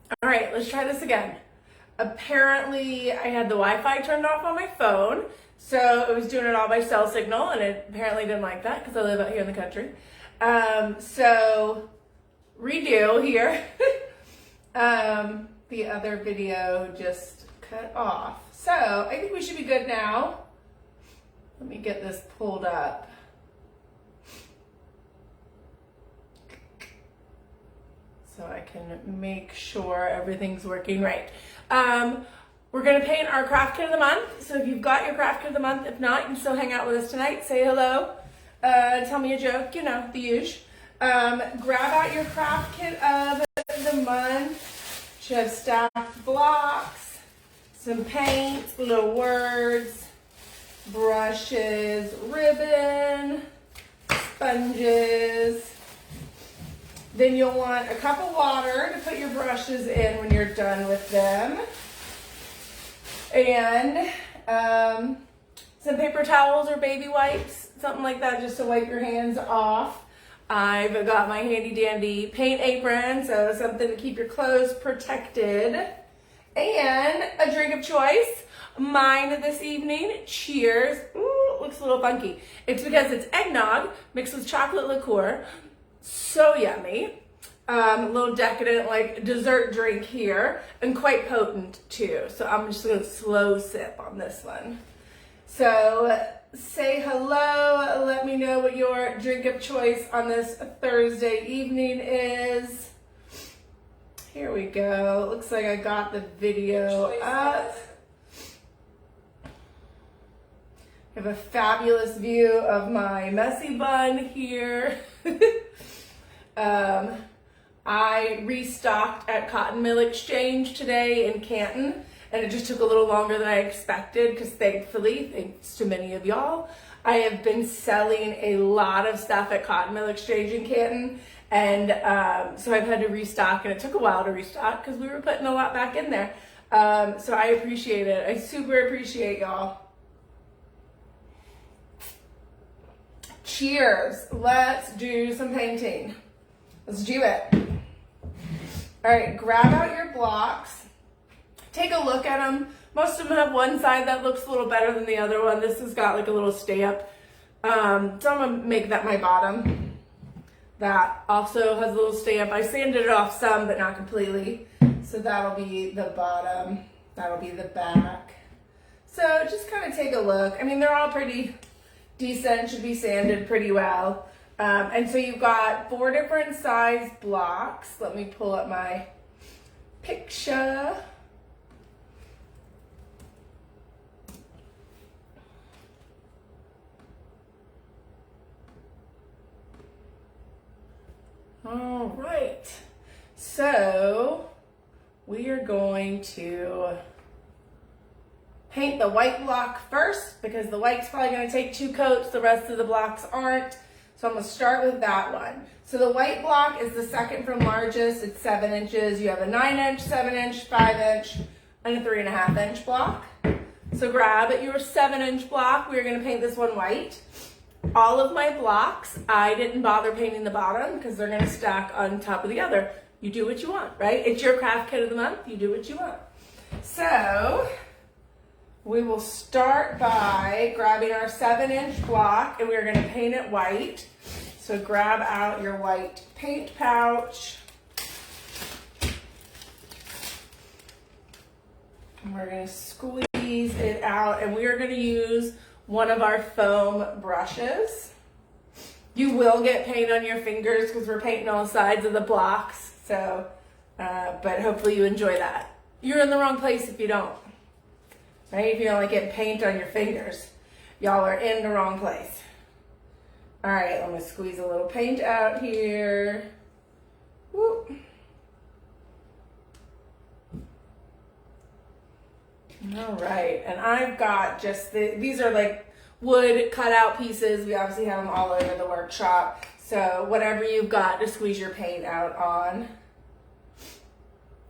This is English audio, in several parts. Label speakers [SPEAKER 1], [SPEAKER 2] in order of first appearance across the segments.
[SPEAKER 1] All right, let's try this again. Apparently, I had the Wi-Fi turned off on my phone, so it was doing it all by cell signal, and it apparently didn't like that because I live out here in the country. So, redo here. The other video just cut off. So, I think we should be good now. Let me get this pulled up. So I can make sure everything's working right. We're gonna paint our craft kit of the month. So if you've got your craft kit of the month, if not, you can still hang out with us tonight. Say hello, tell me a joke, you know, the usual. Grab out your craft kit of the month. You have stacked blocks, some paint, little words, brushes, ribbon, sponges. Then you'll want a cup of water to put your brushes in when you're done with them. And some paper towels or baby wipes, something like that, just to wipe your hands off. I've got my handy dandy paint apron, so something to keep your clothes protected. And a drink of choice. Mine this evening, cheers. Ooh, looks a little funky. It's because it's eggnog mixed with chocolate liqueur. So yummy. A little decadent, like dessert drink here, and quite potent too. So I'm just gonna slow sip on this one. So say hello, let me know what your drink of choice on this Thursday evening is. Here we go. Looks like I got the video up. I have a fabulous view of my messy bun here. I restocked at Cotton Mill Exchange today in Canton, and it just took a little longer than I expected because thankfully, thanks to many of y'all, I have been selling a lot of stuff at Cotton Mill Exchange in Canton, and so I've had to restock, and it took a while to restock because we were putting a lot back in there. So I appreciate it. I super appreciate y'all. Cheers. Let's do some painting. Let's do it. All right, grab out your blocks. Take a look at them. Most of them have one side that looks a little better than the other one. This has got like a little stamp. So I'm gonna make that my bottom. That also has a little stamp. I sanded it off some, but not completely. So that'll be the bottom. That'll be the back. So just kind of take a look. I mean, they're all pretty decent, should be sanded pretty well. And so you've got 4 different size blocks. Let me pull up my picture. All right, so we are going to paint the white block first because the white's probably going to take 2 coats, the rest of the blocks aren't. So I'm going to start with that one. So the white block is the second from largest. It's 7 inches. You have a 9-inch, 7-inch, 5-inch, and a 3.5-inch block. So grab your 7-inch block. We're going to paint this one white. All of my blocks, I didn't bother painting the bottom because they're going to stack on top of the other. You do what you want, right? It's your craft kit of the month. You do what you want. So we will start by grabbing our 7-inch block and we're going to paint it white. So grab out your white paint pouch. And we're going to squeeze it out and we are going to use one of our foam brushes. You will get paint on your fingers because we're painting all sides of the blocks. So, but hopefully you enjoy that. You're in the wrong place if you don't. Right? If you don't like getting paint on your fingers, y'all are in the wrong place. All right, I'm gonna squeeze a little paint out here. Whoop. All right, and I've got just these are like wood cutout pieces. We obviously have them all over the workshop. So whatever you've got to squeeze your paint out on.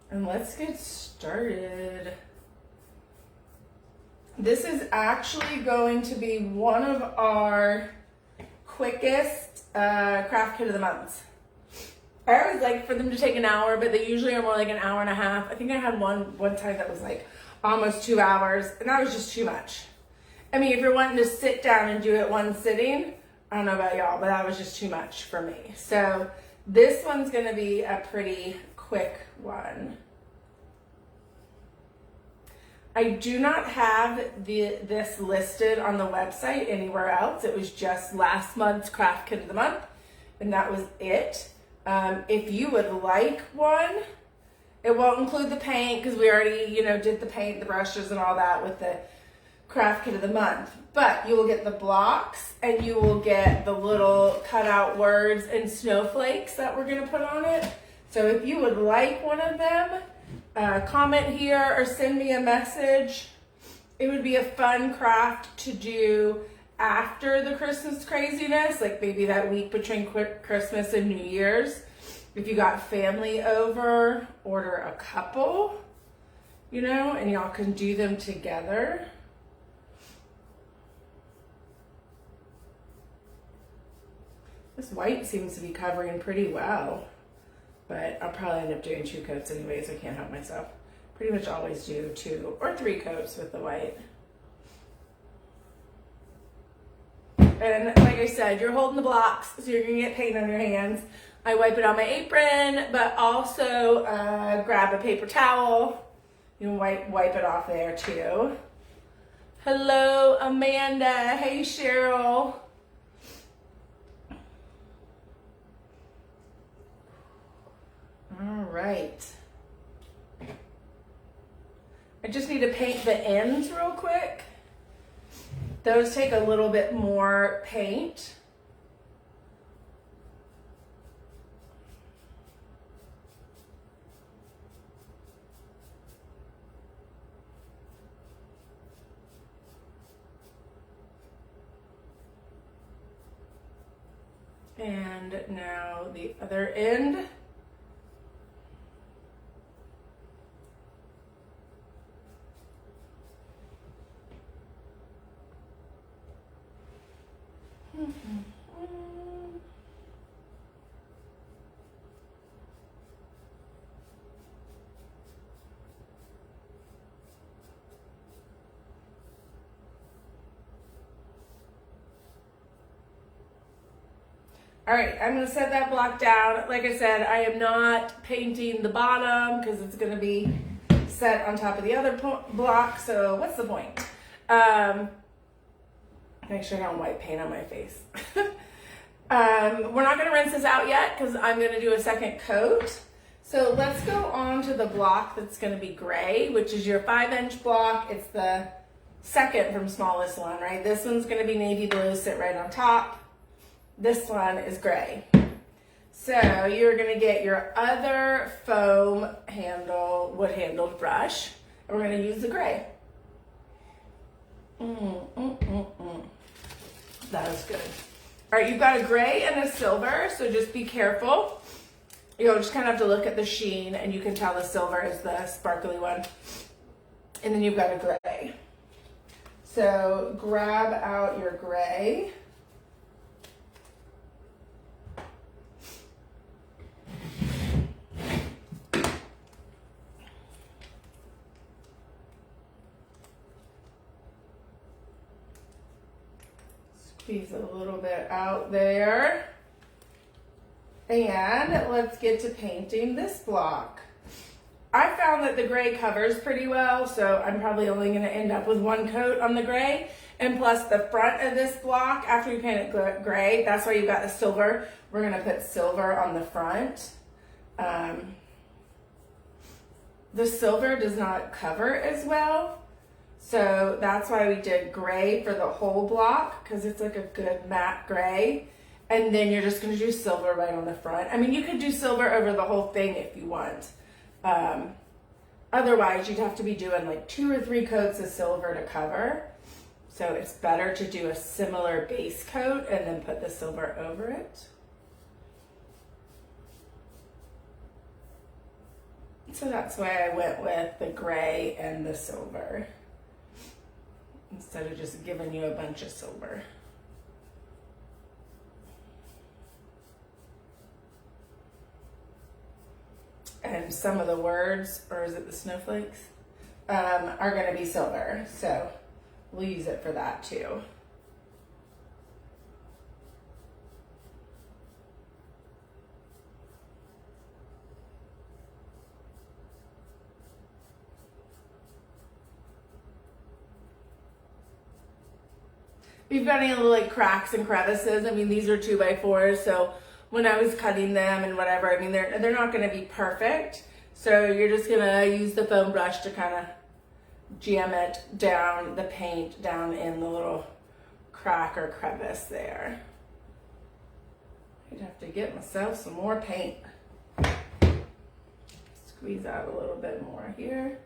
[SPEAKER 1] And let's get started. This is actually going to be one of our quickest craft kit of the months. I always like for them to take an hour, but they usually are more like an hour and a half. I think I had one time that was like almost 2 hours, and that was just too much. I mean, if you're wanting to sit down and do it one sitting, I don't know about y'all, but that was just too much for me. So this one's gonna be a pretty quick one. I do not have this listed on the website anywhere else. It was just last month's craft kit of the month, and that was it. If you would like one, it won't include the paint because we already, did the paint, the brushes, and all that with the craft kit of the month. But you will get the blocks, and you will get the little cutout words and snowflakes that we're gonna put on it. So if you would like one of them, comment here or send me a message. It would be a fun craft to do after the Christmas craziness, like maybe that week between Christmas and New Year's. If you got family over, order a couple, and y'all can do them together. This white seems to be covering pretty well, but I'll probably end up doing 2 coats anyways. I can't help myself. Pretty much always do 2 or 3 coats with the white. And like I said, you're holding the blocks, so you're gonna get paint on your hands. I wipe it on my apron, but also grab a paper towel. You can wipe it off there too. Hello, Amanda. Hey, Cheryl. All right. I just need to paint the ends real quick. Those take a little bit more paint. And now the other end. All right, I'm gonna set that block down. Like I said, I am not painting the bottom because it's gonna be set on top of the other block, so what's the point? Make sure I don't white paint on my face. We're not gonna rinse this out yet because I'm gonna do a second coat. So let's go on to the block that's gonna be gray, which is your 5-inch block. It's the second from smallest one, right? This one's gonna be navy blue, sit right on top. This one is gray. So you're gonna get your other foam handle, wood handled brush, and we're gonna use the gray. That was good. All right, you've got a gray and a silver, so just be careful. You'll just kind of have to look at the sheen, and you can tell the silver is the sparkly one. And then you've got a gray. So grab out your gray. Squeeze a little bit out there. And let's get to painting this block. I found that the gray covers pretty well, so I'm probably only gonna end up with 1 coat on the gray. And plus the front of this block, after you paint it gray, that's why you've got the silver. We're gonna put silver on the front. The silver does not cover as well. So that's why we did gray for the whole block, because it's like a good matte gray. And then you're just gonna do silver right on the front. I mean, you could do silver over the whole thing if you want. Otherwise, you'd have to be doing like 2 or 3 coats of silver to cover. So it's better to do a similar base coat and then put the silver over it. So that's why I went with the gray and the silver, instead of just giving you a bunch of silver. and some of the words, or is it the snowflakes, are going to be silver. So we'll use it for that too. If you've got any little like cracks and crevices, I mean, these are 2x4s, so when I was cutting them and whatever, I mean, they're not going to be perfect. So you're just going to use the foam brush to kind of jam it down, the paint down in the little crack or crevice there. I'd have to get myself some more paint. Squeeze out a little bit more here.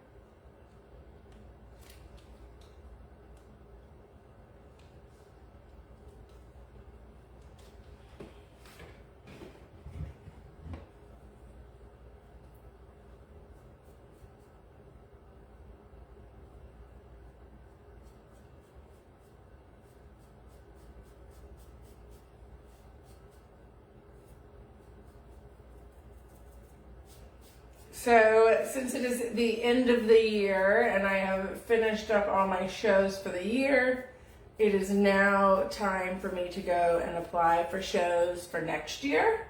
[SPEAKER 1] So since it is the end of the year and I have finished up all my shows for the year, it is now time for me to go and apply for shows for next year.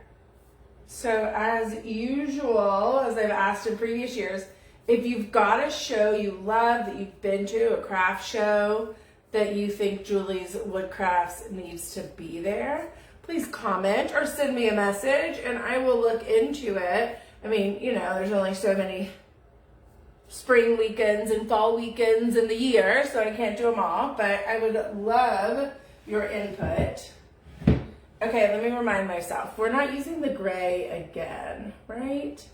[SPEAKER 1] So as usual, as I've asked in previous years, if you've got a show you love that you've been to, a craft show that you think Julie's Woodcrafts needs to be there, please comment or send me a message and I will look into it. I mean, you know, there's only so many spring weekends and fall weekends in the year, so I can't do them all, but I would love your input. Okay, let me remind myself. We're not using the gray again, right?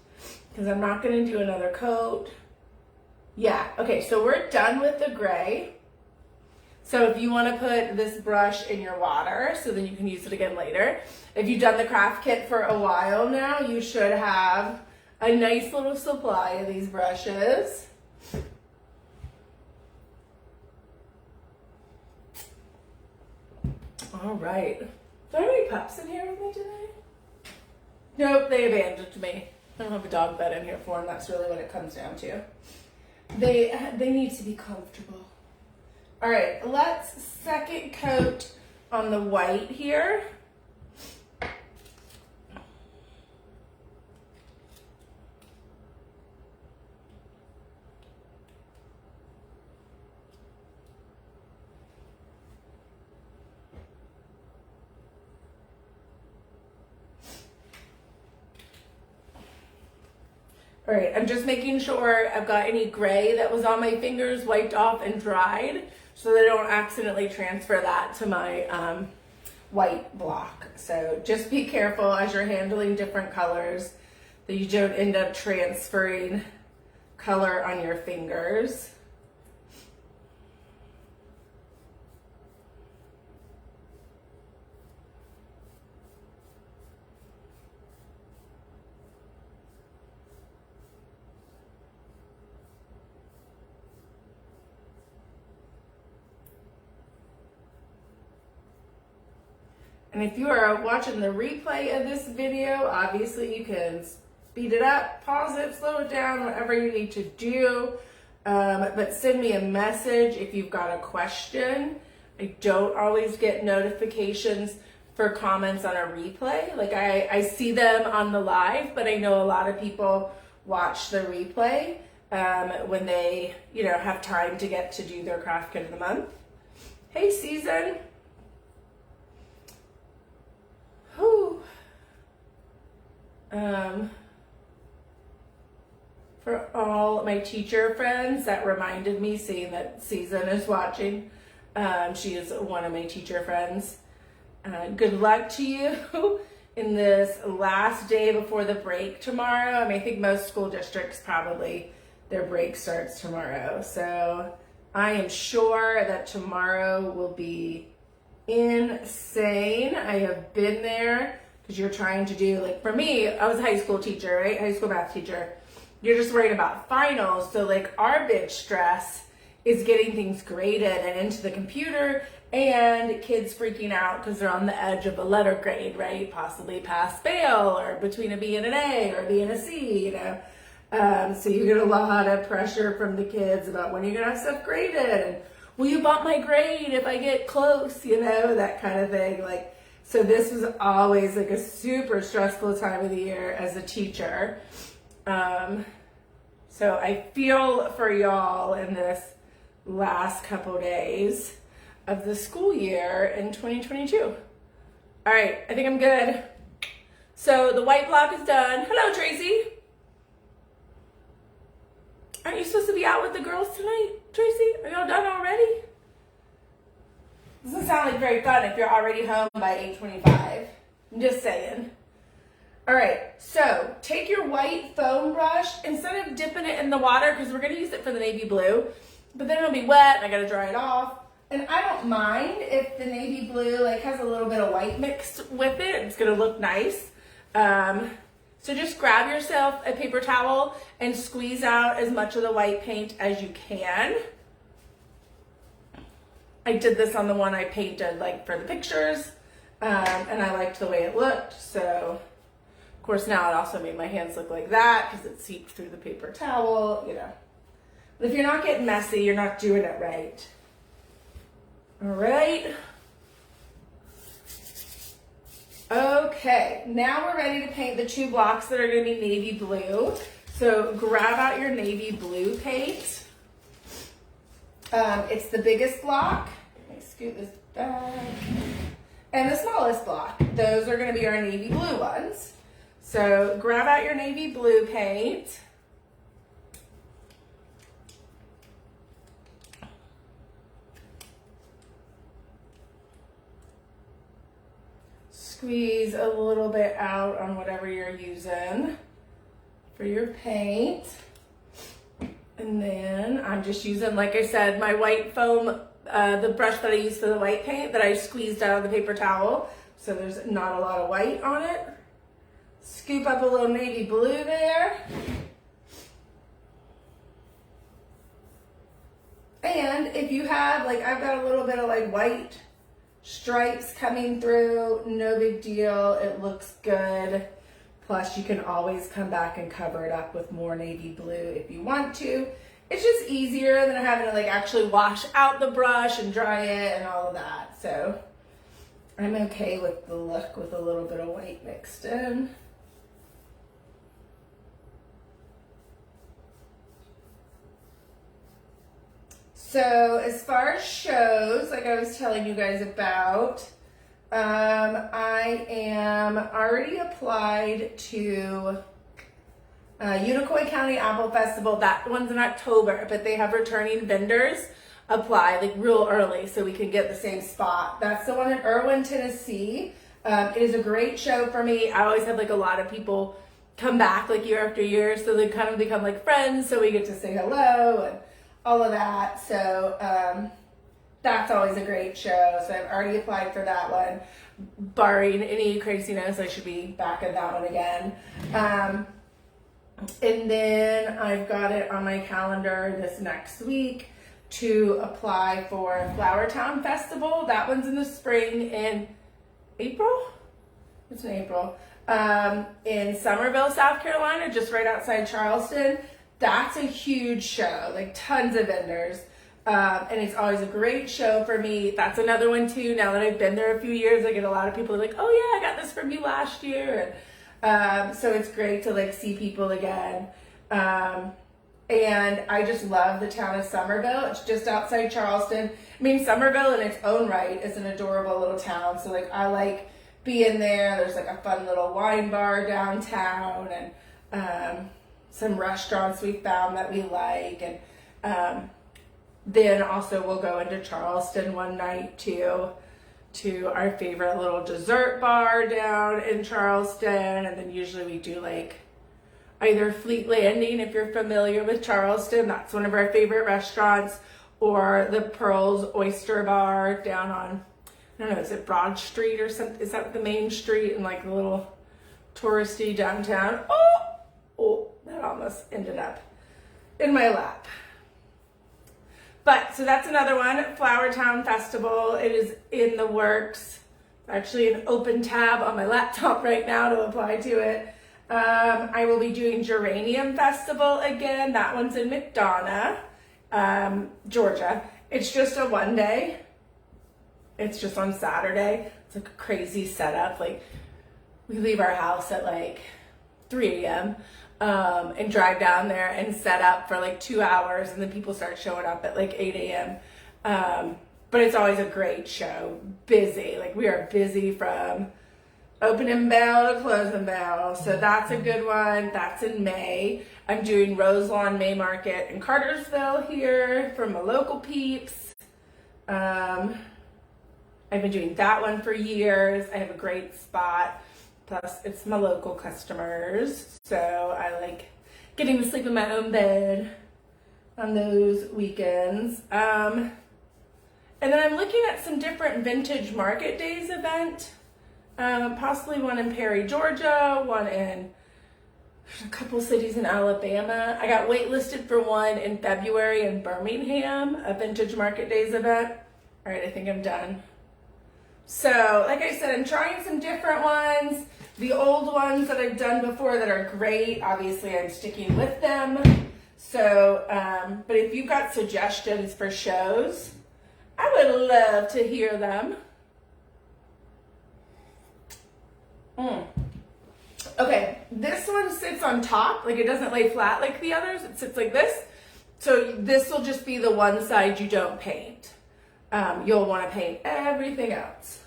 [SPEAKER 1] Because I'm not going to do another coat. Yeah, okay, so we're done with the gray. So if you want to put this brush in your water so then you can use it again later. If you've done the craft kit for a while now, you should have a nice little supply of these brushes. All right. Do I have any pups in here with me today? Nope, they abandoned me. I don't have a dog bed in here for them. That's really what it comes down to. They need to be comfortable. All right, let's second coat on the white here. All right, I'm just making sure I've got any gray that was on my fingers wiped off and dried so that I don't accidentally transfer that to my white block. So just be careful as you're handling different colors that you don't end up transferring color on your fingers. And if you are watching the replay of this video, obviously you can speed it up, pause it, slow it down, whatever you need to do. But send me a message if you've got a question. I don't always get notifications for comments on a replay. Like I see them on the live, but I know a lot of people watch the replay when they, you know, have time to get to do their craft kit of the month. Hey, Season. Whew. For all my teacher friends, that reminded me, seeing that Season is watching. She is one of my teacher friends. Good luck to you in this last day before the break tomorrow. I mean, I think most school districts probably, their break starts tomorrow. So I am sure that tomorrow will be insane. I have been there because you're trying to do, like for me, I was a high school teacher, right? High school math teacher. You're just worried about finals. So like our big stress is getting things graded and into the computer and kids freaking out because they're on the edge of a letter grade, right? Possibly pass fail, or between a B and an A, or a B and a C, you know. So you get a lot of pressure from the kids about when you're gonna have stuff graded, and will you bump my grade if I get close, you know, that kind of thing. Like, so this was always like a super stressful time of the year as a teacher. So I feel for y'all in this last couple days of the school year in 2022. All right, I think I'm good. So the white block is done. Hello, Tracy. Aren't you supposed to be out with the girls tonight, Tracy? Are y'all done already? Doesn't sound like very fun if you're already home by 8:25. I'm just saying. All right, so take your white foam brush, instead of dipping it in the water, because we're gonna use it for the navy blue, but then it'll be wet and I gotta dry it off. And I don't mind if the navy blue like has a little bit of white mixed with it. It's gonna look nice. So just grab yourself a paper towel and squeeze out as much of the white paint as you can. I did this on the one I painted like for the pictures, and I liked the way it looked. So of course now it also made my hands look like that because it seeped through the paper towel, you know. But if you're not getting messy, you're not doing it right. All right. Okay, now we're ready to paint the 2 blocks that are going to be navy blue. So grab out your navy blue paint. It's the biggest block. Let me scoot this back. And the smallest block. Those are going to be our navy blue ones. So grab out your navy blue paint. Squeeze a little bit out on whatever you're using for your paint. And then I'm just using, like I said, my white foam, the brush that I use for the white paint that I squeezed out of the paper towel. So there's not a lot of white on it. Scoop up a little navy blue there. And if you have, like I've got a little bit of like white stripes coming through, no big deal, it looks good. Plus you can always come back and cover it up with more navy blue if you want to. It's just easier than having to like actually wash out the brush and dry it and all of that. So I'm okay with the look with a little bit of white mixed in. So as far as shows, like I was telling you guys about, I am already applied to Unicoi County Apple Festival. That one's in October, but they have returning vendors apply like real early so we can get the same spot. That's the one in Irwin, Tennessee. It is a great show for me. I always have like a lot of people come back like year after year, so they kind of become like friends, so we get to say hello and all of that. So that's always a great show. So I've already applied for that one. Barring any craziness, I should be back in that one again. And then I've got it on my calendar this next week to apply for Flower Town Festival. That one's in the spring in April? It's in April. In Summerville, South Carolina, just right outside Charleston. That's a huge show, like tons of vendors. And it's always a great show for me. That's another one too. Now that I've been there a few years, I get a lot of people like, oh yeah, I got this from you last year. And so it's great to like see people again. And I just love the town of Summerville. It's just outside Charleston. I mean, Summerville in its own right is an adorable little town. So like I like being there. There's like a fun little wine bar downtown and some restaurants we found that we like. And then also we'll go into Charleston one night too, to our favorite little dessert bar down in Charleston. And then usually we do like either Fleet Landing, if you're familiar with Charleston, that's one of our favorite restaurants, or the Pearls Oyster Bar down on, I don't know, is it Broad Street or something? Is that the main street in like the little touristy downtown? Oh, that almost ended up in my lap. But so that's another one, Flower Town Festival. It is in the works. Actually an open tab on my laptop right now to apply to it. I will be doing Geranium Festival again. That one's in McDonough, Georgia. It's just a one day. It's just on Saturday. It's like a crazy setup. Like we leave our house at like 3 a.m. And drive down there and set up for like 2 hours, and then people start showing up at like 8 a.m. But it's always a great show. Busy. Like we are busy from opening bell to closing bell. So that's a good one. That's in May. I'm doing Roselawn May Market in Cartersville here for my local peeps. I've been doing that one for years. I have a great spot. Plus, it's my local customers. So I like getting to sleep in my own bed on those weekends. And then I'm looking at some different Vintage Market Days event. Possibly one in Perry, Georgia, one in a couple cities in Alabama. I got waitlisted for one in February in Birmingham, a Vintage Market Days event. All right, I think I'm done. So, like I said, I'm trying some different ones. The old ones that I've done before that are great, obviously I'm sticking with them. So, but if you've got suggestions for shows, I would love to hear them. Okay, this one sits on top, like it doesn't lay flat like the others. It sits like this. So this will just be the one side you don't paint. You'll want to paint everything else.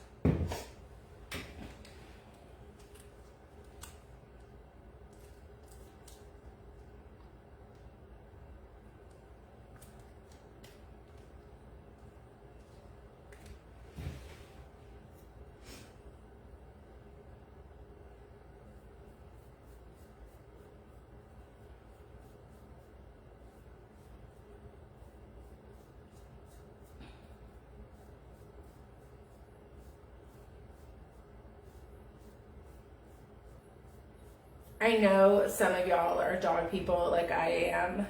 [SPEAKER 1] I know some of y'all are dog people like I am.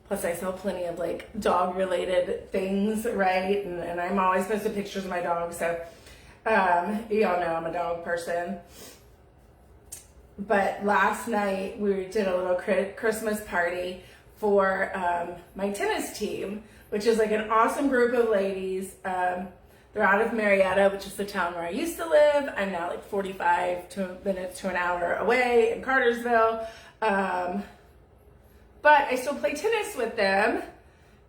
[SPEAKER 1] Plus I sell plenty of like dog related things, right? And I'm always posting pictures of my dog. So y'all know I'm a dog person. But last night we did a little Christmas party for my tennis team, which is like an awesome group of ladies. They're out of Marietta, which is the town where I used to live. I'm now like 45 minutes to an hour away in Cartersville. But I still play tennis with them.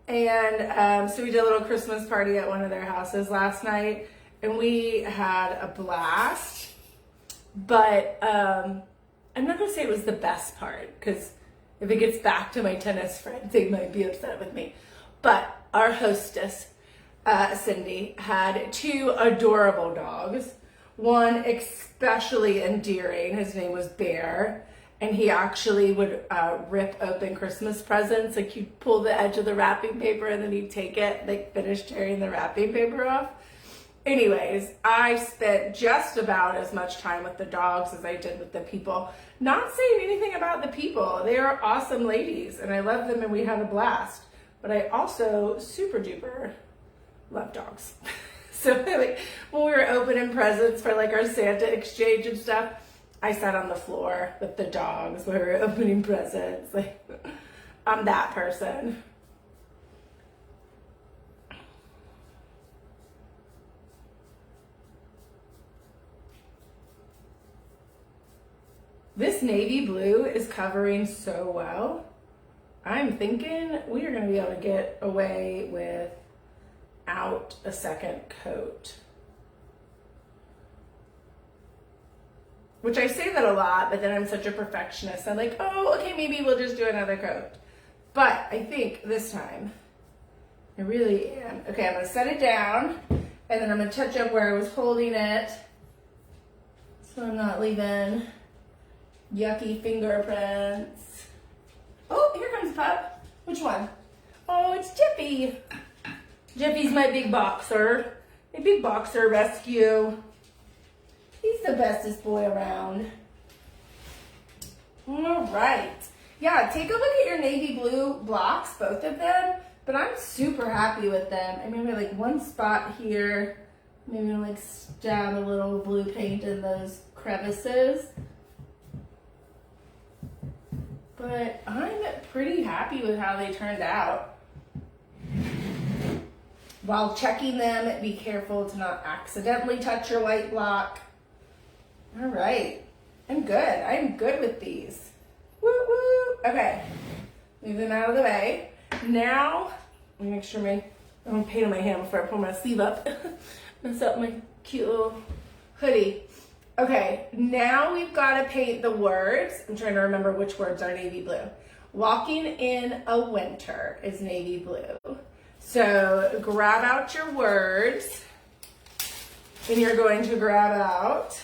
[SPEAKER 1] And so we did a little Christmas party at one of their houses last night. And we had a blast. But I'm not going to say it was the best part, because if it gets back to my tennis friends, they might be upset with me. But our hostess, Cindy, had two adorable dogs. One especially endearing. His name was Bear, and he actually would rip open Christmas presents. Like you'd pull the edge of the wrapping paper and then he'd take it, like finish tearing the wrapping paper off. Anyways, I spent just about as much time with the dogs as I did with the people. Not saying anything about the people. They are awesome ladies and I love them and we had a blast. But I also super duper love dogs. So like when we were opening presents for like our Santa exchange and stuff, I sat on the floor with the dogs when we were opening presents. Like I'm that person. This navy blue is covering so well. I'm thinking we are going to be able to get away without a second coat. Which I say that a lot, but then I'm such a perfectionist. I'm like, oh, okay, maybe we'll just do another coat. But I think this time, I really am. Okay, I'm going to set it down, and then I'm going to touch up where I was holding it, so I'm not leaving yucky fingerprints. Oh, here comes Pup. Which one? Oh, it's Jiffy. Jiffy's my big boxer. A big boxer rescue. He's the bestest boy around. All right. Yeah, take a look at your navy blue blocks, both of them. but I'm super happy with them. I mean, like one spot here, maybe like stab a little blue paint in those crevices. But I'm pretty happy with how they turned out. While checking them, be careful to not accidentally touch your white block. All right, I'm good. I'm good with these. Woo woo. Okay, move them out of the way. Now, let me make sure I don't paint on my hand before I pull my sleeve up. Mess up my cute little hoodie. Okay, now we've got to paint the words. I'm trying to remember which words are navy blue. Walking in a winter is navy blue. So grab out your words, and you're going to grab out,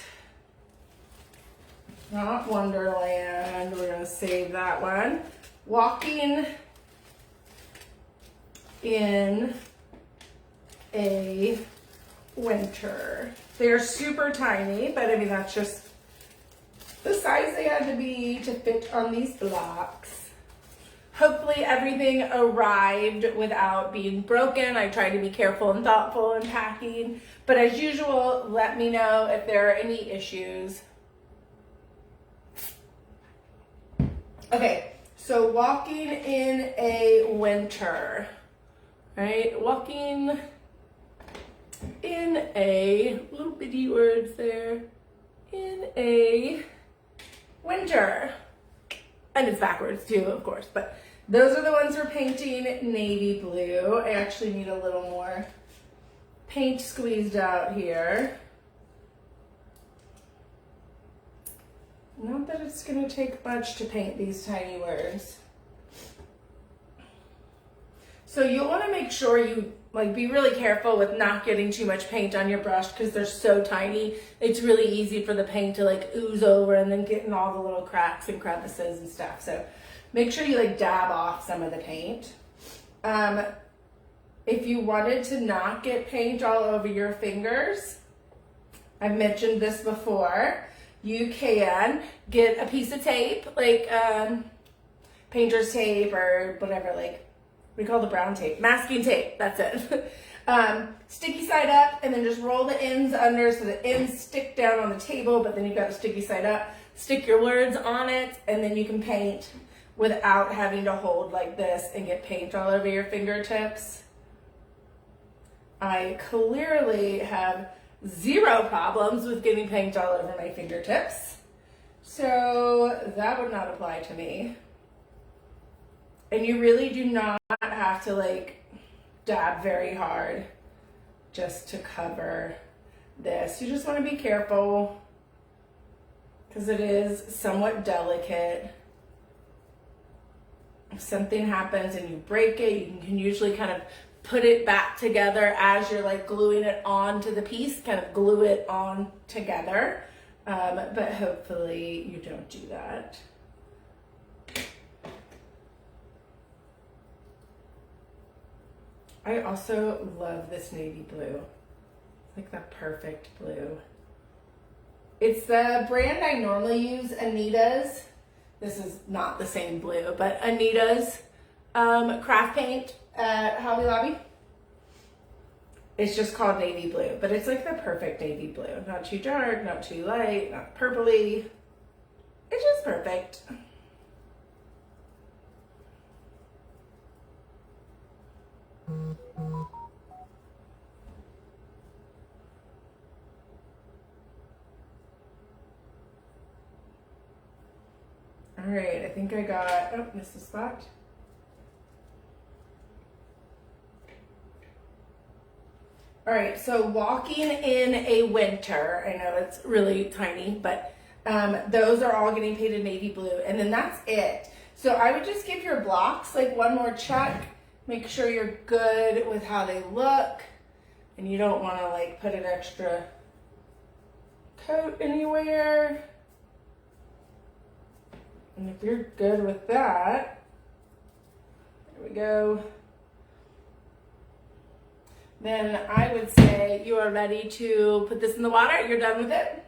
[SPEAKER 1] not Wonderland, we're going to save that one. Walking in a winter. They're super tiny, but I mean, that's just the size they had to be to fit on these blocks. Hopefully everything arrived without being broken. I tried to be careful and thoughtful in packing, but as usual, let me know if there are any issues. Okay, so walking in a winter, right? Walking in a, little bitty words there, in a winter. And it's backwards too, of course, but those are the ones we're painting navy blue. I actually need a little more paint squeezed out here. Not that it's gonna take much to paint these tiny words. So you'll wanna make sure you be really careful with not getting too much paint on your brush because they're so tiny. It's really easy for the paint to ooze over and then get in all the little cracks and crevices and stuff. So make sure you dab off some of the paint. If you wanted to not get paint all over your fingers, I've mentioned this before, you can get a piece of tape, painter's tape or whatever, we call the brown tape, masking tape, that's it. Sticky side up, and then just roll the ends under so the ends stick down on the table, but then you've got a sticky side up, stick your words on it, and then you can paint without having to hold like this and get paint all over your fingertips. I clearly have zero problems with getting paint all over my fingertips, so that would not apply to me. And you really do not have to dab very hard just to cover this. You just want to be careful because it is somewhat delicate. If something happens and you break it, you can usually kind of put it back together as you're gluing it onto the piece, kind of glue it on together. But hopefully you don't do that. I also love this navy blue. It's the perfect blue. It's the brand I normally use, Anita's. This is not the same blue, but Anita's craft paint at Hobby Lobby. It's just called navy blue, but it's the perfect navy blue. Not too dark, not too light, not purpley. It's just perfect. All right, I think I got, oh, missed a spot. All right, so walking in a winter, I know it's really tiny, but those are all getting painted navy blue, and then that's it. So I would just give your blocks one more check, make sure you're good with how they look, and you don't want to put an extra coat anywhere. And if you're good with that, there we go. Then I would say you are ready to put this in the water. You're done with it.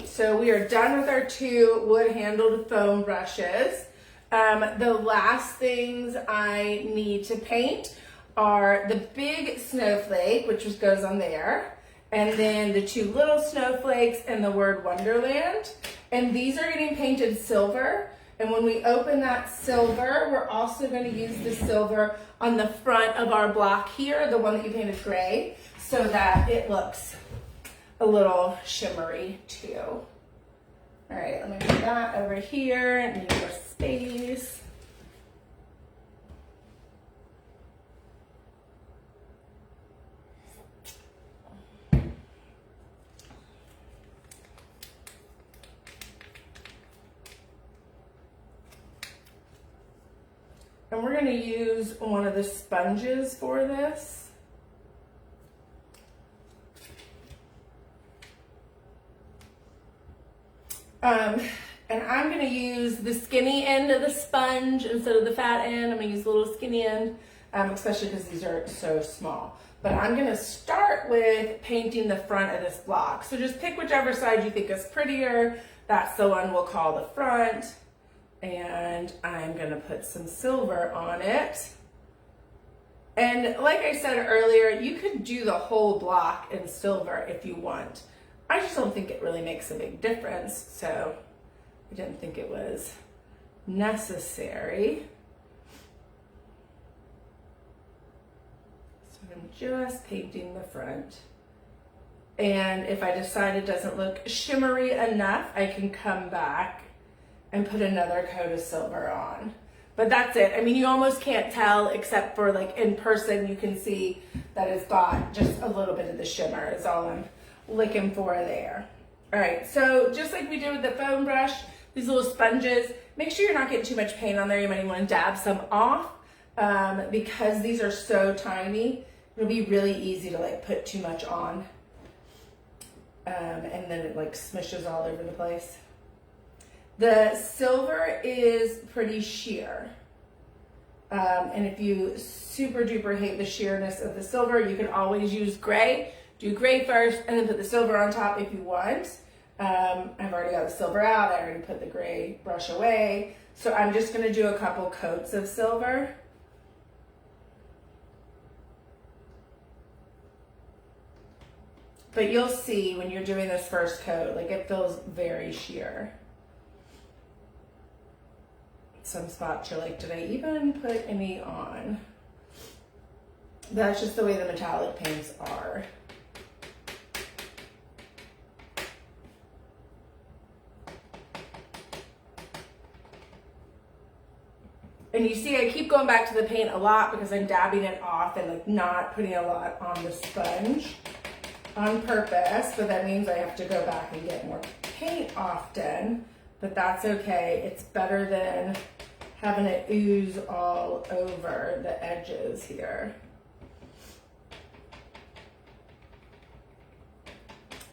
[SPEAKER 1] So we are done with our two wood-handled foam brushes. The last things I need to paint are the big snowflake, which just goes on there, and then the two little snowflakes and the word Wonderland. And these are getting painted silver. And when we open that silver, we're also going to use the silver on the front of our block here, the one that you painted gray, so that it looks a little shimmery too. All right, let me put that over here, need more space. And we're going to use one of the sponges for this. And I'm going to use the skinny end of the sponge instead of the fat end. I'm going to use the little skinny end, especially because these are so small. But I'm going to start with painting the front of this block. So just pick whichever side you think is prettier. That's the one we'll call the front. And I'm going to put some silver on it. And like I said earlier, you could do the whole block in silver if you want. I just don't think it really makes a big difference, so I didn't think it was necessary. So I'm just painting the front. And if I decide it doesn't look shimmery enough, I can come back and put another coat of silver on. But that's it. I mean, you almost can't tell, except for like in person, you can see that it's got just a little bit of the shimmer is all I'm looking for there. All right, so just like we did with the foam brush, these little sponges, make sure you're not getting too much paint on there. You might even want to dab some off because these are so tiny. It'll be really easy to like put too much on and then it like smushes all over the place. The silver is pretty sheer. And if you super duper hate the sheerness of the silver, you can always use gray. Do gray first and then put the silver on top if you want. I've already got the silver out. I already put the gray brush away. So I'm just going to do a couple coats of silver. But you'll see when you're doing this first coat, like it feels very sheer. Some spots you're like, did I even put any on? That's just the way the metallic paints are. And you see, I keep going back to the paint a lot because I'm dabbing it off and like not putting a lot on the sponge on purpose, but that means I have to go back and get more paint often, but that's okay. It's better than having it ooze all over the edges here.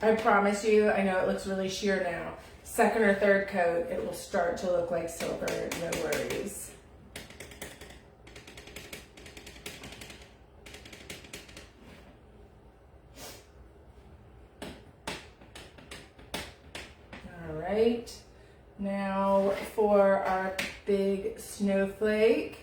[SPEAKER 1] I promise you, I know it looks really sheer now. Second or third coat, it will start to look like silver, no worries. All right, now for our big snowflake.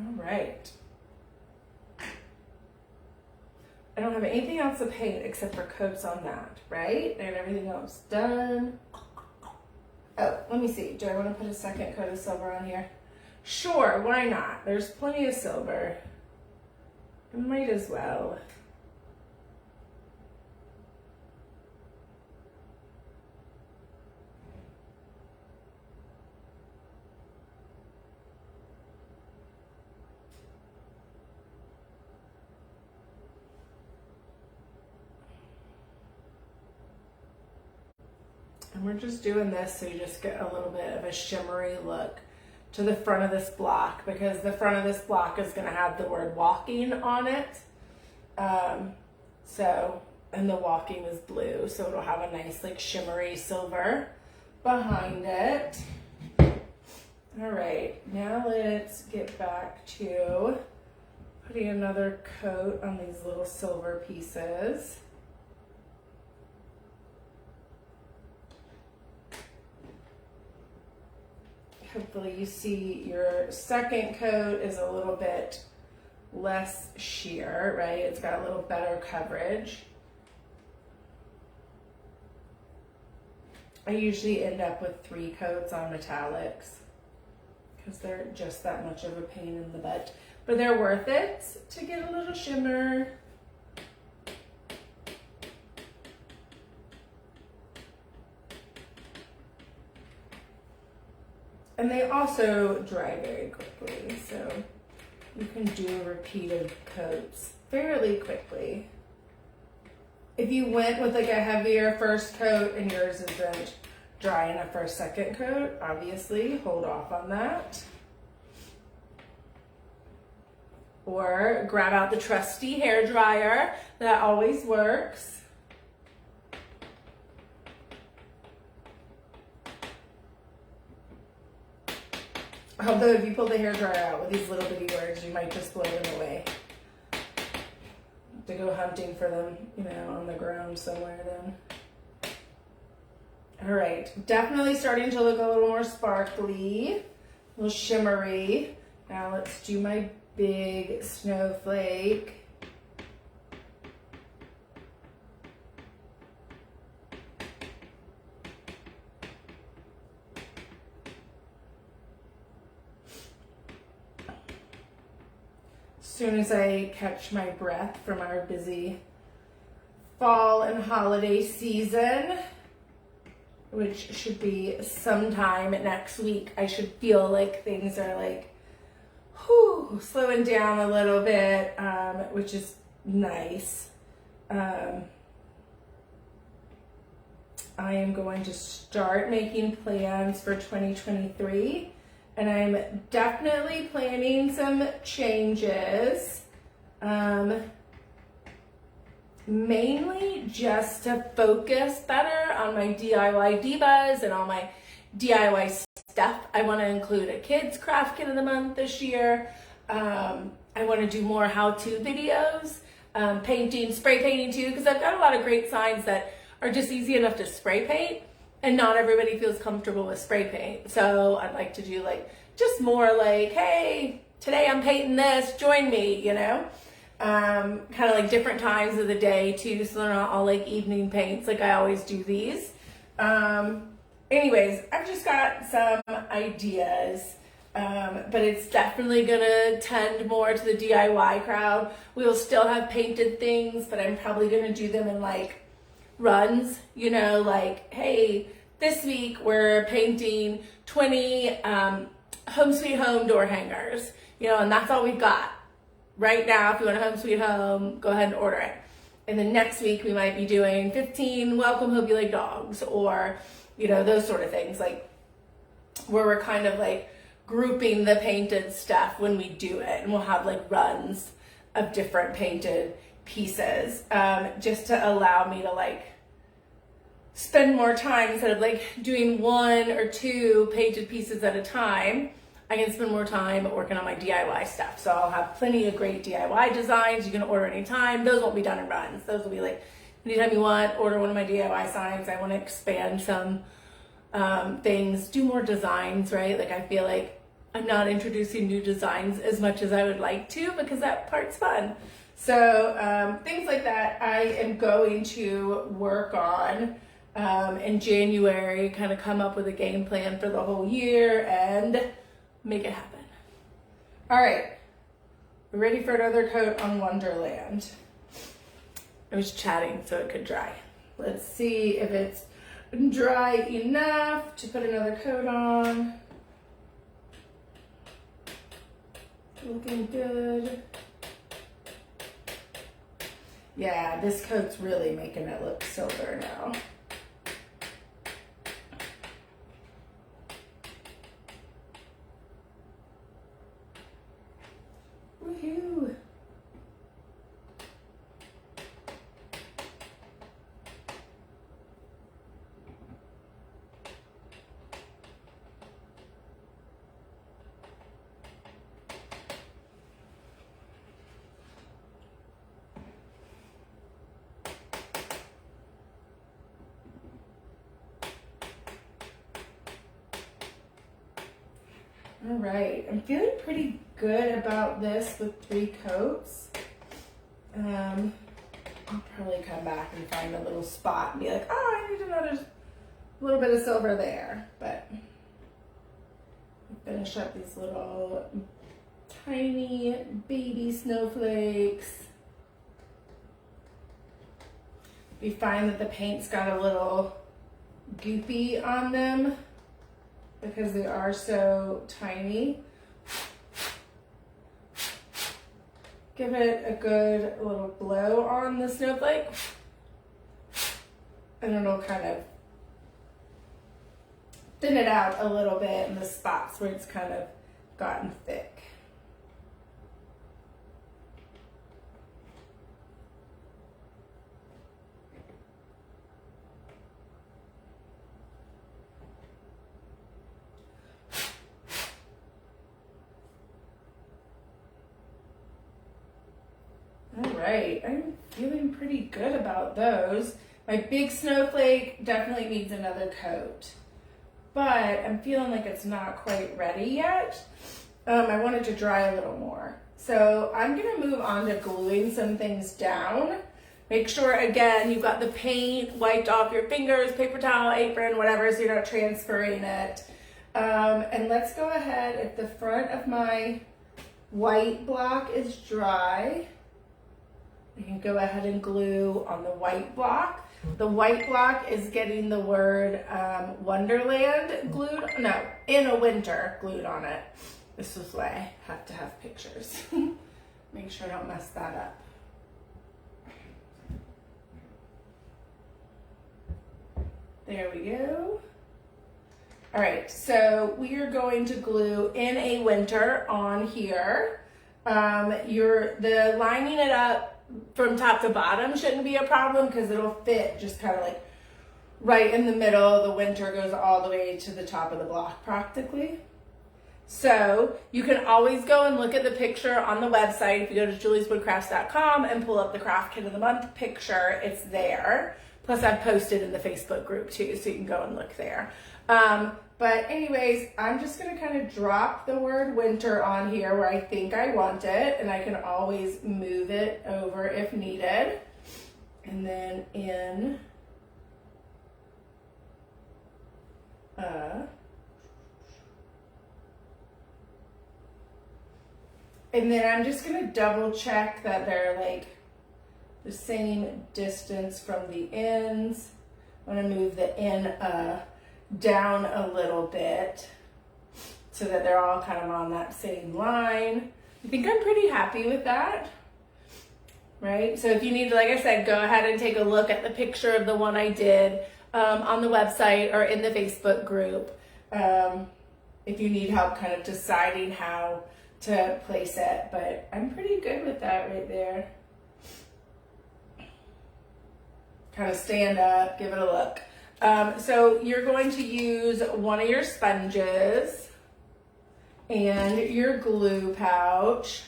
[SPEAKER 1] All right. I don't have anything else to paint except for coats on that, right? And everything else done. Oh, let me see. Do I want to put a second coat of silver on here? Sure, why not? There's plenty of silver. I might as well. And we're just doing this so you just get a little bit of a shimmery look to the front of this block, because the front of this block is going to have the word walking on it. And the walking is blue, so it'll have a nice like shimmery silver behind it. All right, now let's get back to putting another coat on these little silver pieces. Hopefully you see your second coat is a little bit less sheer, right? It's got a little better coverage. I usually end up with 3 coats on metallics because they're just that much of a pain in the butt, but they're worth it to get a little shimmer. And they also dry very quickly, so you can do repeated coats fairly quickly. If you went with like a heavier first coat and yours isn't dry enough for a second coat, obviously hold off on that. Or grab out the trusty hair dryer, that always works. Although if you pull the hair dryer out with these little bitty words, you might just blow them away. To go hunting for them, you know, on the ground somewhere then. All right, definitely starting to look a little more sparkly, a little shimmery. Now let's do my big snowflake. As soon as I catch my breath from our busy fall and holiday season, which should be sometime next week, I should feel like things are like, slowing down a little bit, which is nice. I am going to start making plans for 2023. And I'm definitely planning some changes, mainly just to focus better on my DIY divas and all my DIY stuff. I want to include a kids craft kit of the month this year. I want to do more how-to videos, painting, spray painting too, because I've got a lot of great signs that are just easy enough to spray paint. And not everybody feels comfortable with spray paint. So I'd like to do like, just more like, hey, today I'm painting this, join me, you know? Kind of like different times of the day too, so they're not all like evening paints like I always do these. Anyways, I've just got some ideas, but it's definitely gonna tend more to the DIY crowd. We'll still have painted things, but I'm probably gonna do them in like runs, you know, like, hey, this week we're painting 20 Home Sweet Home door hangers, you know, and that's all we've got right now. If you want a Home Sweet Home, go ahead and order it. And then next week we might be doing 15 Welcome Hope You Like Dogs, or, you know, those sort of things, like where we're kind of like grouping the painted stuff when we do it, and we'll have like runs of different painted pieces, just to allow me to like spend more time. Instead of like doing 1 or 2 painted pieces at a time, I can spend more time working on my DIY stuff. So I'll have plenty of great DIY designs. You can order anytime. Those won't be done in runs. Those will be like anytime you want, order one of my DIY signs. I want to expand some things, do more designs, right? Like I feel like I'm not introducing new designs as much as I would like to, because that part's fun. So things like that I am going to work on in January, kind of come up with a game plan for the whole year and make it happen. All right, we're ready for another coat on Wonderland. I was chatting so it could dry. Let's see if it's dry enough to put another coat on. Looking good. Yeah, this coat's really making it look silver now. All right, I'm feeling pretty good about this with 3 coats. I'll probably come back and find a little spot and be like, oh, I need another little bit of silver there. But finish up these little tiny baby snowflakes. You find that the paint's got a little goopy on them because they are so tiny. Give it a good little blow on the snowflake, and it'll kind of thin it out a little bit in the spots where it's kind of gotten thick. All right, I'm feeling pretty good about those. My big snowflake definitely needs another coat, but I'm feeling like it's not quite ready yet. I want it to dry a little more. So I'm gonna move on to gluing some things down. Make sure, again, you've got the paint wiped off your fingers, paper towel, apron, whatever, so you're not transferring it. And let's go ahead, if the front of my white block is dry, I can go ahead and glue on the white block. The white block is getting the word Wonderland glued, no, in a winter glued on it. This is why I have to have pictures. Make sure I don't mess that up. There we go. All right, so we are going to glue in a winter on here. The lining it up from top to bottom shouldn't be a problem because it'll fit just kind of like right in the middle. The winter goes all the way to the top of the block practically. So you can always go and look at the picture on the website. If you go to julieswoodcrafts.com and pull up the craft kit of the month picture, it's there. Plus I've posted in the Facebook group too, so you can go and look there. But anyways, I'm just gonna kind of drop the word winter on here where I think I want it, and I can always move it over if needed. And then in and then I'm just gonna double check that they're like the same distance from the ends. I'm gonna move the end down a little bit so that they're all kind of on that same line. I think I'm pretty happy with that, right? So if you need to, like I said, go ahead and take a look at the picture of the one I did on the website or in the Facebook group. If you need help kind of deciding how to place it, but I'm pretty good with that right there. Kind of stand up, give it a look. So you're going to use one of your sponges and your glue pouch.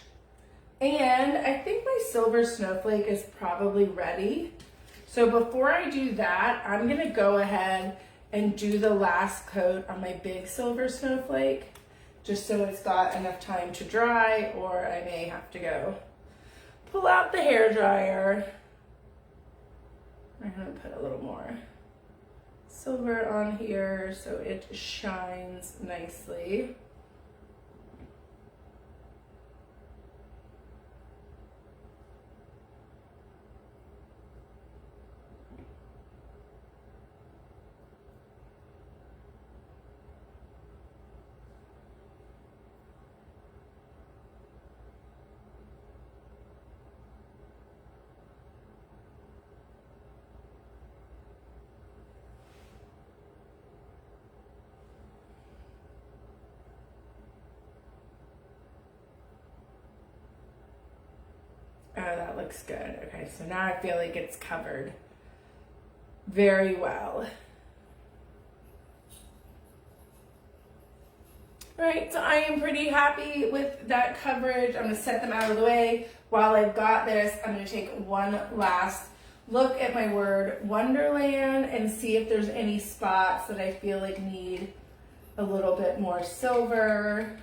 [SPEAKER 1] And I think my silver snowflake is probably ready. So before I do that, I'm gonna go ahead and do the last coat on my big silver snowflake, just so it's got enough time to dry, or I may have to go pull out the hairdryer. I'm gonna put a little more silver on here so it shines nicely. Oh, that looks good. Okay, so now I feel like it's covered very well. All right, so I am pretty happy with that coverage. I'm gonna set them out of the way. While I've got this, I'm gonna take one last look at my word Wonderland and see if there's any spots that I feel like need a little bit more silver.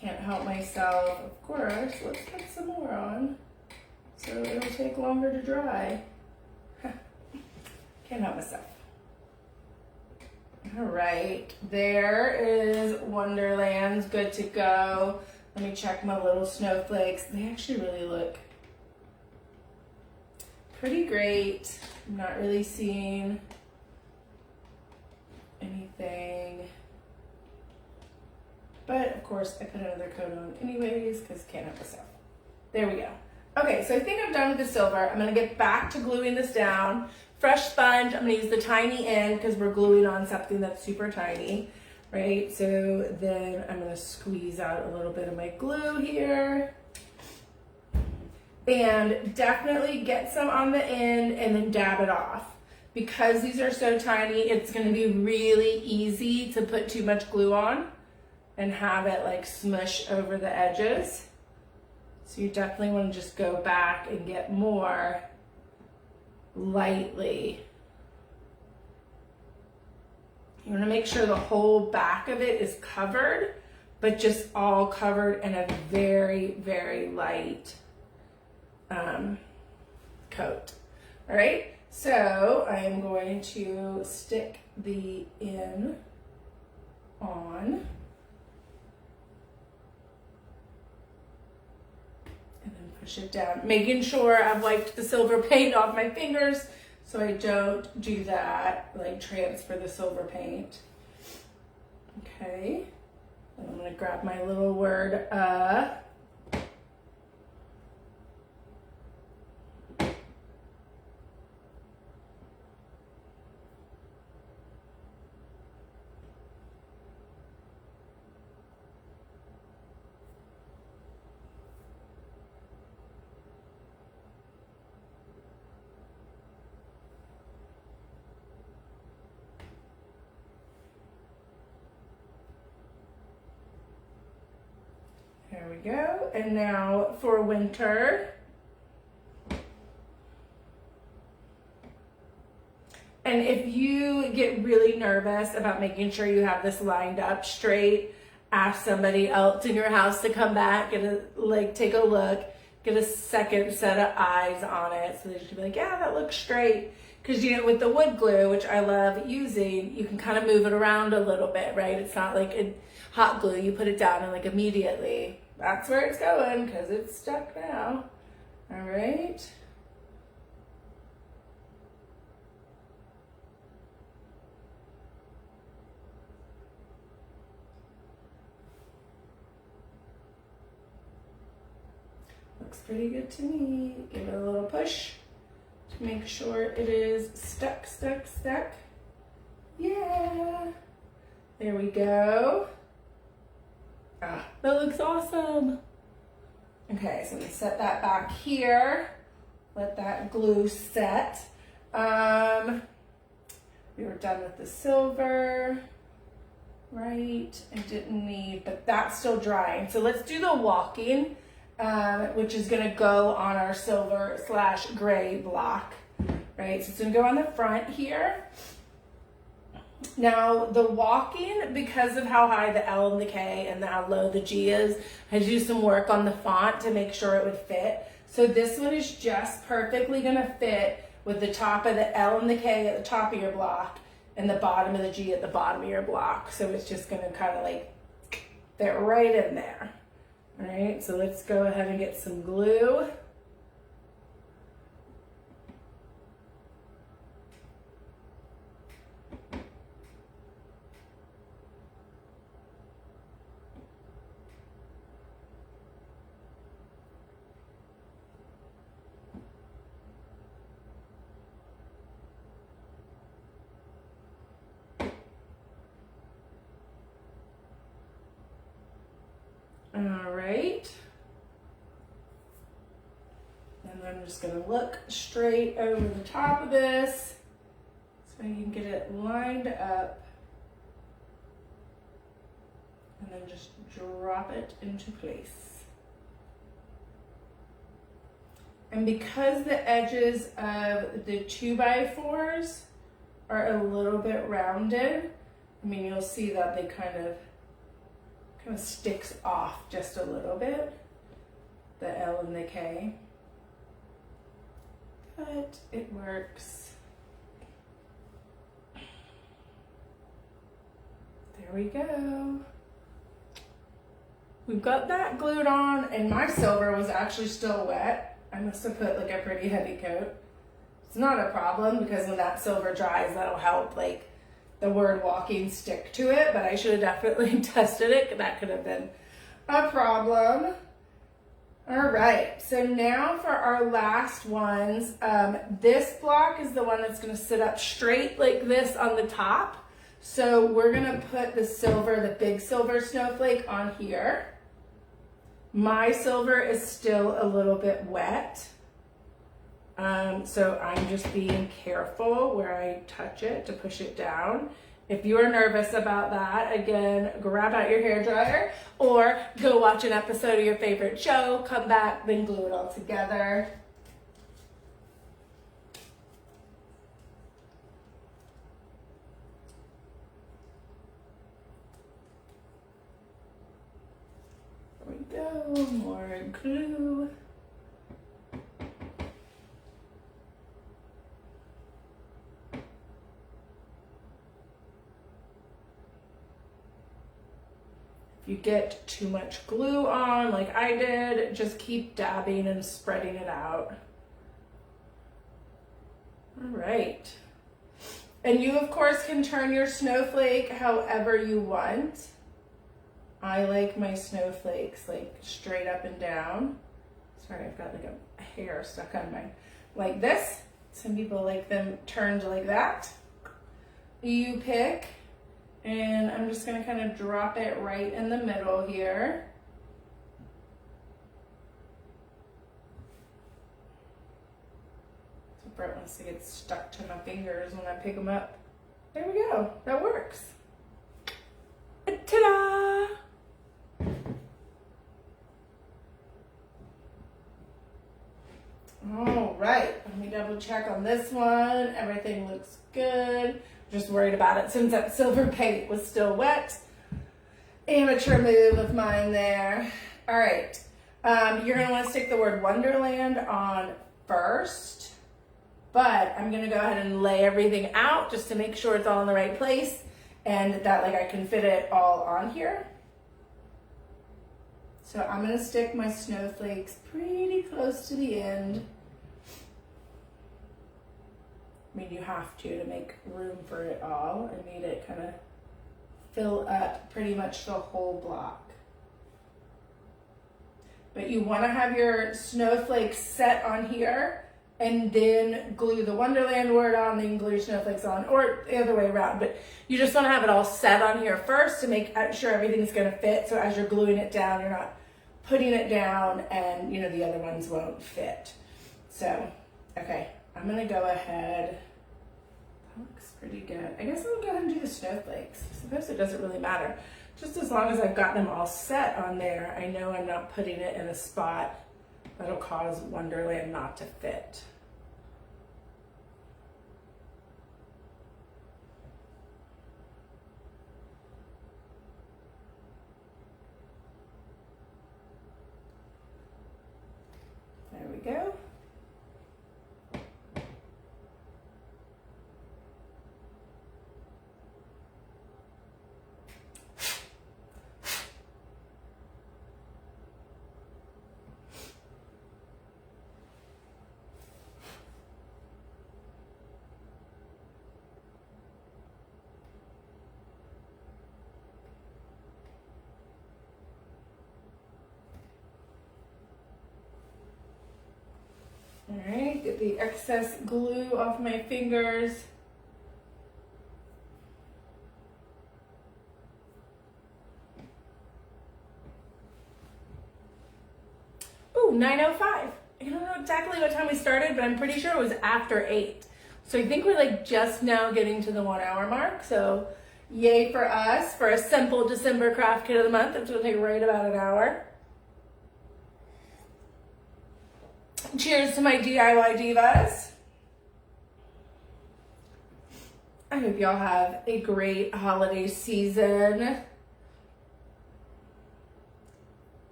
[SPEAKER 1] Can't help myself. Of course, let's put some more on so it'll take longer to dry. Can't help myself. All right, there is Wonderland's good to go. Let me check my little snowflakes. They actually really look pretty great. I'm not really seeing anything. But of course I put another coat on anyways because can't help myself. There we go. Okay, so I think I'm done with the silver. I'm gonna get back to gluing this down. Fresh sponge, I'm gonna use the tiny end because we're gluing on something that's super tiny, right? So then I'm gonna squeeze out a little bit of my glue here. And definitely get some on the end and then dab it off. Because these are so tiny, it's gonna be really easy to put too much glue on and have it like smush over the edges. So you definitely want to just go back and get more lightly. You want to make sure the whole back of it is covered, but just all covered in a very, very light coat. All right, so I am going to stick the in on. And then push it down, making sure I've wiped the silver paint off my fingers so I don't do that, like transfer the silver paint. Okay, and I'm gonna grab my little word, There we go. And now for winter. And if you get really nervous about making sure you have this lined up straight, ask somebody else in your house to come back and take a look, get a second set of eyes on it so they should be like, yeah, that looks straight. Because with the wood glue, which I love using, you can kind of move it around a little bit, right? It's not like a hot glue, you put it down and immediately. That's where it's going because it's stuck now. All right. Looks pretty good to me. Give it a little push to make sure it is stuck. Yeah. There we go. Ah, that looks awesome. Okay, so we set that back here. Let that glue set. We were done with the silver, right? I didn't need, but that's still drying. So let's do the walking, which is gonna go on our silver/gray block, right? So it's gonna go on the front here. Now the walking, because of how high the L and the K and how low the G is, I had to do some work on the font to make sure it would fit. So this one is just perfectly gonna fit with the top of the L and the K at the top of your block and the bottom of the G at the bottom of your block. So it's just gonna kind of fit right in there. All right, so let's go ahead and get some glue. All right. And I'm just gonna look straight over the top of this so I can get it lined up and then just drop it into place. And because the edges of the 2x4s are a little bit rounded, I mean, you'll see that they kind of kind of sticks off just a little bit, the L and the K, but it works. There we go. We've got that glued on, and my silver was actually still wet. I must have put like a pretty heavy coat. It's not a problem because when that silver dries, that'll help like the word walking stick to it, but I should have definitely tested it. That could have been a problem. All right, so now for our last ones, this block is the one that's gonna sit up straight like this on the top. So we're gonna put the silver, the big silver snowflake on here. My silver is still a little bit wet. So I'm just being careful where I touch it to push it down. If you are nervous about that, again, grab out your hairdryer or go watch an episode of your favorite show, come back, then glue it all together. There we go, more glue. You get too much glue on like I did, just keep dabbing and spreading it out. All right. And you of course can turn your snowflake however you want. I like my snowflakes like straight up and down. Sorry, I've got like a hair stuck on my, like this. Some people like them turned like that. You pick. And I'm just gonna kind of drop it right in the middle here. So Brett wants to get stuck to my fingers when I pick them up. There we go, that works. Ta-da! All right, let me double check on this one. Everything looks good. Just worried about it since that silver paint was still wet. Amateur move of mine there. All right, you're gonna wanna stick the word Wonderland on first, but I'm gonna go ahead and lay everything out just to make sure it's all in the right place and that like I can fit it all on here. So I'm gonna stick my snowflakes pretty close to the end. I mean, you have to make room for it all. I made it kind of fill up pretty much the whole block. But you want to have your snowflakes set on here and then glue the Wonderland word on, then glue your snowflakes on, or the other way around. But you just want to have it all set on here first to make sure everything's going to fit. So as you're gluing it down, you're not putting it down and the other ones won't fit. So, okay, I'm going to go ahead. Looks pretty good. I guess I'll go ahead and do the snowflakes. I suppose it doesn't really matter. Just as long as I've got them all set on there, I know I'm not putting it in a spot that'll cause Wonderland not to fit. There we go. All right, get the excess glue off my fingers. Ooh, 9:05. I don't know exactly what time we started, but I'm pretty sure it was after 8. So I think we're like just now getting to the 1 hour mark. So yay for us for a simple December craft kit of the month. It's gonna take right about an hour. Cheers to my DIY divas. I hope y'all have a great holiday season.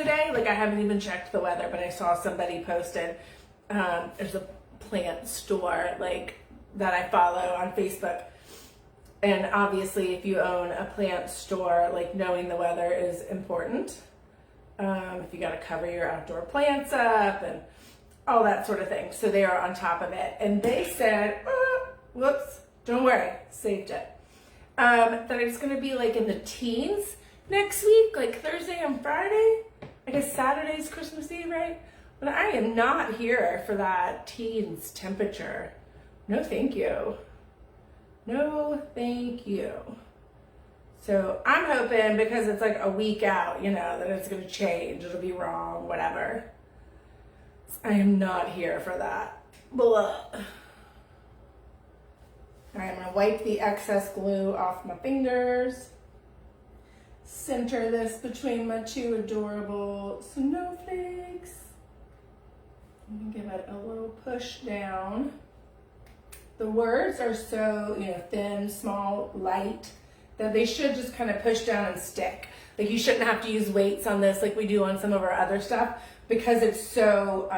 [SPEAKER 1] today. Like I haven't even checked the weather, but I saw somebody posted, there's a plant store like that I follow on Facebook. And obviously if you own a plant store, like knowing the weather is important. If you got to cover your outdoor plants up and all that sort of thing. So they are on top of it. And they said, whoops, don't worry, saved it. That it's going to be like in the teens next week, like Thursday and Friday. I guess Saturday's Christmas Eve, right? But I am not here for that teens temperature. No, thank you. No, thank you. So I'm hoping because it's like a week out, you know, that it's going to change. It'll be wrong, whatever. I am not here for that. Blah. All right, I'm going to wipe the excess glue off my fingers. Center this between my two adorable snowflakes. And give it a little push down. The words are so, you know, thin, small, light, that they should just kind of push down and stick. Like you shouldn't have to use weights on this like we do on some of our other stuff because it's so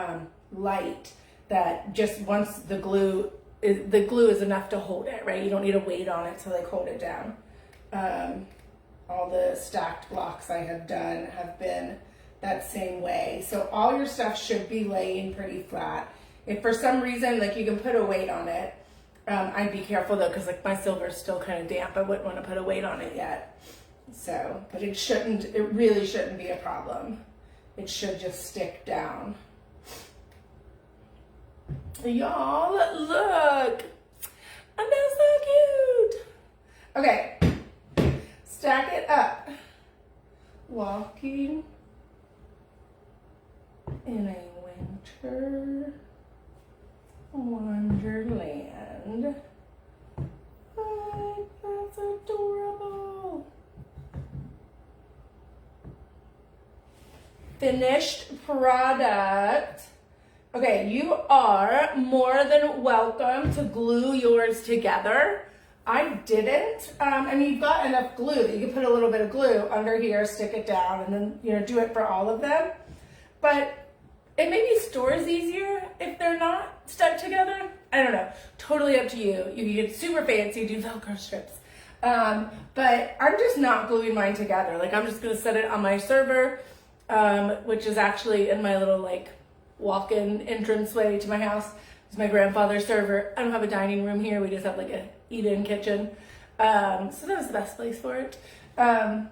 [SPEAKER 1] light that just once the glue is enough to hold it, right? You don't need a weight on it to like hold it down. All the stacked blocks I have done have been that same way. So all your stuff should be laying pretty flat. If for some reason, like you can put a weight on it, I'd be careful though, because like my silver is still kind of damp. I wouldn't want to put a weight on it yet. So, but it really shouldn't be a problem. It should just stick down. Y'all, look. I'm so cute. Okay, stack it up. Walking in a winter wonderland. Oh, that's adorable. Finished product. Okay, you are more than welcome to glue yours together. I didn't. I mean, you've got enough glue that you can put a little bit of glue under here, stick it down, and then, you know, do it for all of them. But it maybe stores easier if they're not stuck together. I don't know. Totally up to you. You can get super fancy, do Velcro strips. But I'm just not gluing mine together. Like I'm just gonna set it on my server, which is actually in my little like walk-in entranceway to my house. It's my grandfather's server. I don't have a dining room here. We just have like a eat-in kitchen. So that was the best place for it. I'm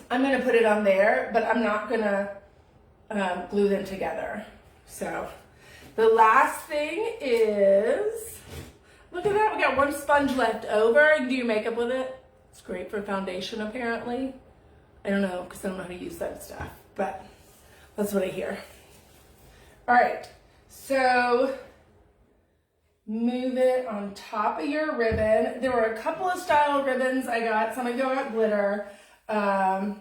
[SPEAKER 1] gonna put it on there, but I'm not gonna glue them together. So the last thing is, look at that, we got one sponge left over. You can do your makeup with it. It's great for foundation apparently. I don't know, because I don't know how to use that stuff, but that's what I hear. All right, so move it on top of your ribbon. There were a couple of style ribbons I got. Some of y'all got glitter. Some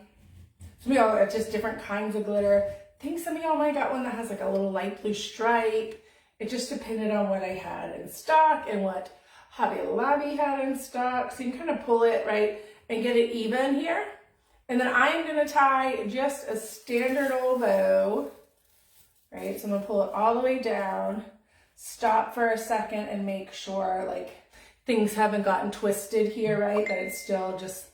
[SPEAKER 1] of y'all got just different kinds of glitter. I think some of y'all might got one that has like a little light blue stripe. It just depended on what I had in stock and what Hobby Lobby had in stock. So you can kind of pull it, right, and get it even here. And then I am gonna tie just a standard old bow, right? So I'm gonna pull it all the way down, stop for a second and make sure like things haven't gotten twisted here, right? That it still just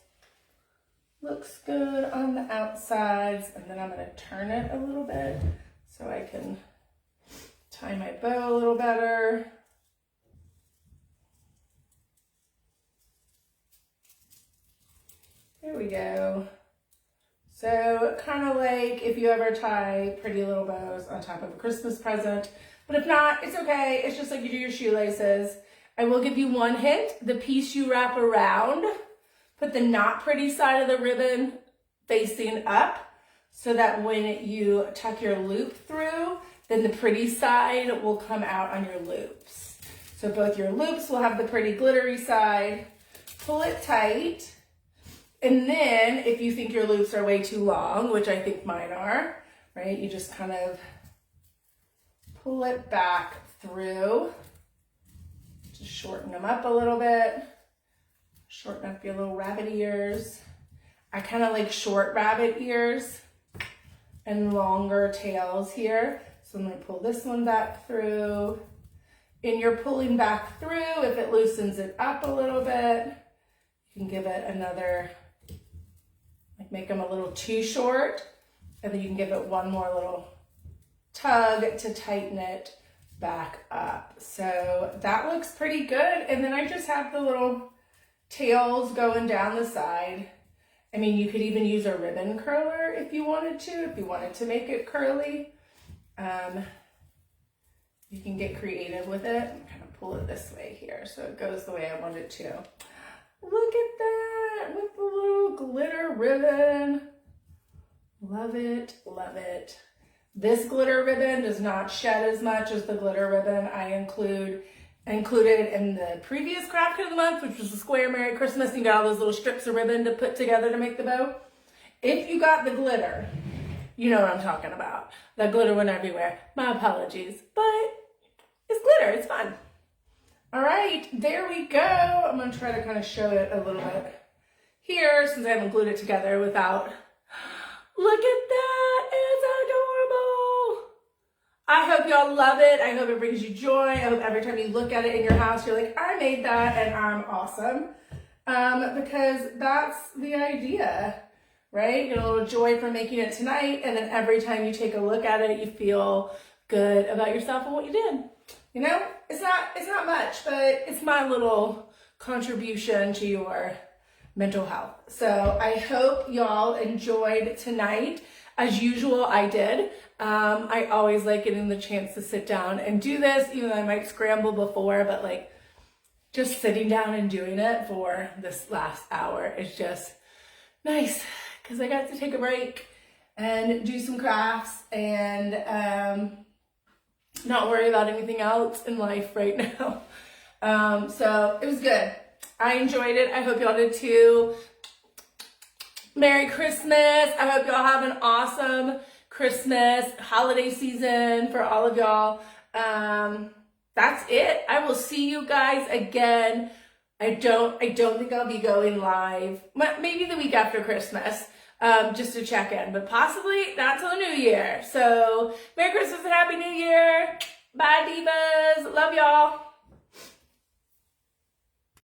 [SPEAKER 1] looks good on the outsides. And then I'm gonna turn it a little bit so I can tie my bow a little better. There we go. So kind of like if you ever tie pretty little bows on top of a Christmas present, but if not, it's okay. It's just like you do your shoelaces. I will give you one hint. The piece you wrap around, put the not pretty side of the ribbon facing up so that when you tuck your loop through, then the pretty side will come out on your loops. So both your loops will have the pretty glittery side. Pull it tight. And then if you think your loops are way too long, which I think mine are, right? You just kind of pull it back through. Just shorten them up a little bit. Shorten up your little rabbit ears. I kind of like short rabbit ears. and longer tails here. So I'm going to pull this one back through. And you're pulling back through, if it loosens it up a little bit, you can give it another, like make them a little too short, and then you can give it one more little tug to tighten it back up. So that looks pretty good. And then I just have the little tails going down the side. I mean, you could even use a ribbon curler if you wanted to make it curly. You can get creative with it and kind of pull it this way here so it goes the way I want it to. Look at that with the little glitter ribbon. Love it, love it. This glitter ribbon does not shed as much as the glitter ribbon I included in the previous craft kit of the month, which was the Square Merry Christmas. You got all those little strips of ribbon to put together to make the bow. If you got the glitter, you know what I'm talking about. That glitter went everywhere. My apologies, but it's glitter, it's fun. All right, there we go. I'm gonna try to kind of show it a little bit here since I haven't glued it together without. Look at that, it's adorable. I hope y'all love it. I hope it brings you joy. I hope every time you look at it in your house, you're like, I made that and I'm awesome. Because that's the idea, right? You get a little joy from making it tonight, and then every time you take a look at it, you feel good about yourself and what you did. You know, it's not much, but it's my little contribution to your mental health. So I hope y'all enjoyed tonight. As usual, I did. I always like getting the chance to sit down and do this, even though I might scramble before, but like just sitting down and doing it for this last hour is just nice because I got to take a break and do some crafts and not worry about anything else in life right now. So it was good. I enjoyed it. I hope y'all did too. Merry Christmas. I hope y'all have an awesome Christmas holiday season for all of y'all. That's it. I will see you guys again. I don't think I'll be going live. Maybe the week after Christmas, just to check in, but possibly not till the new year. So Merry Christmas and Happy New Year. Bye, divas. Love y'all.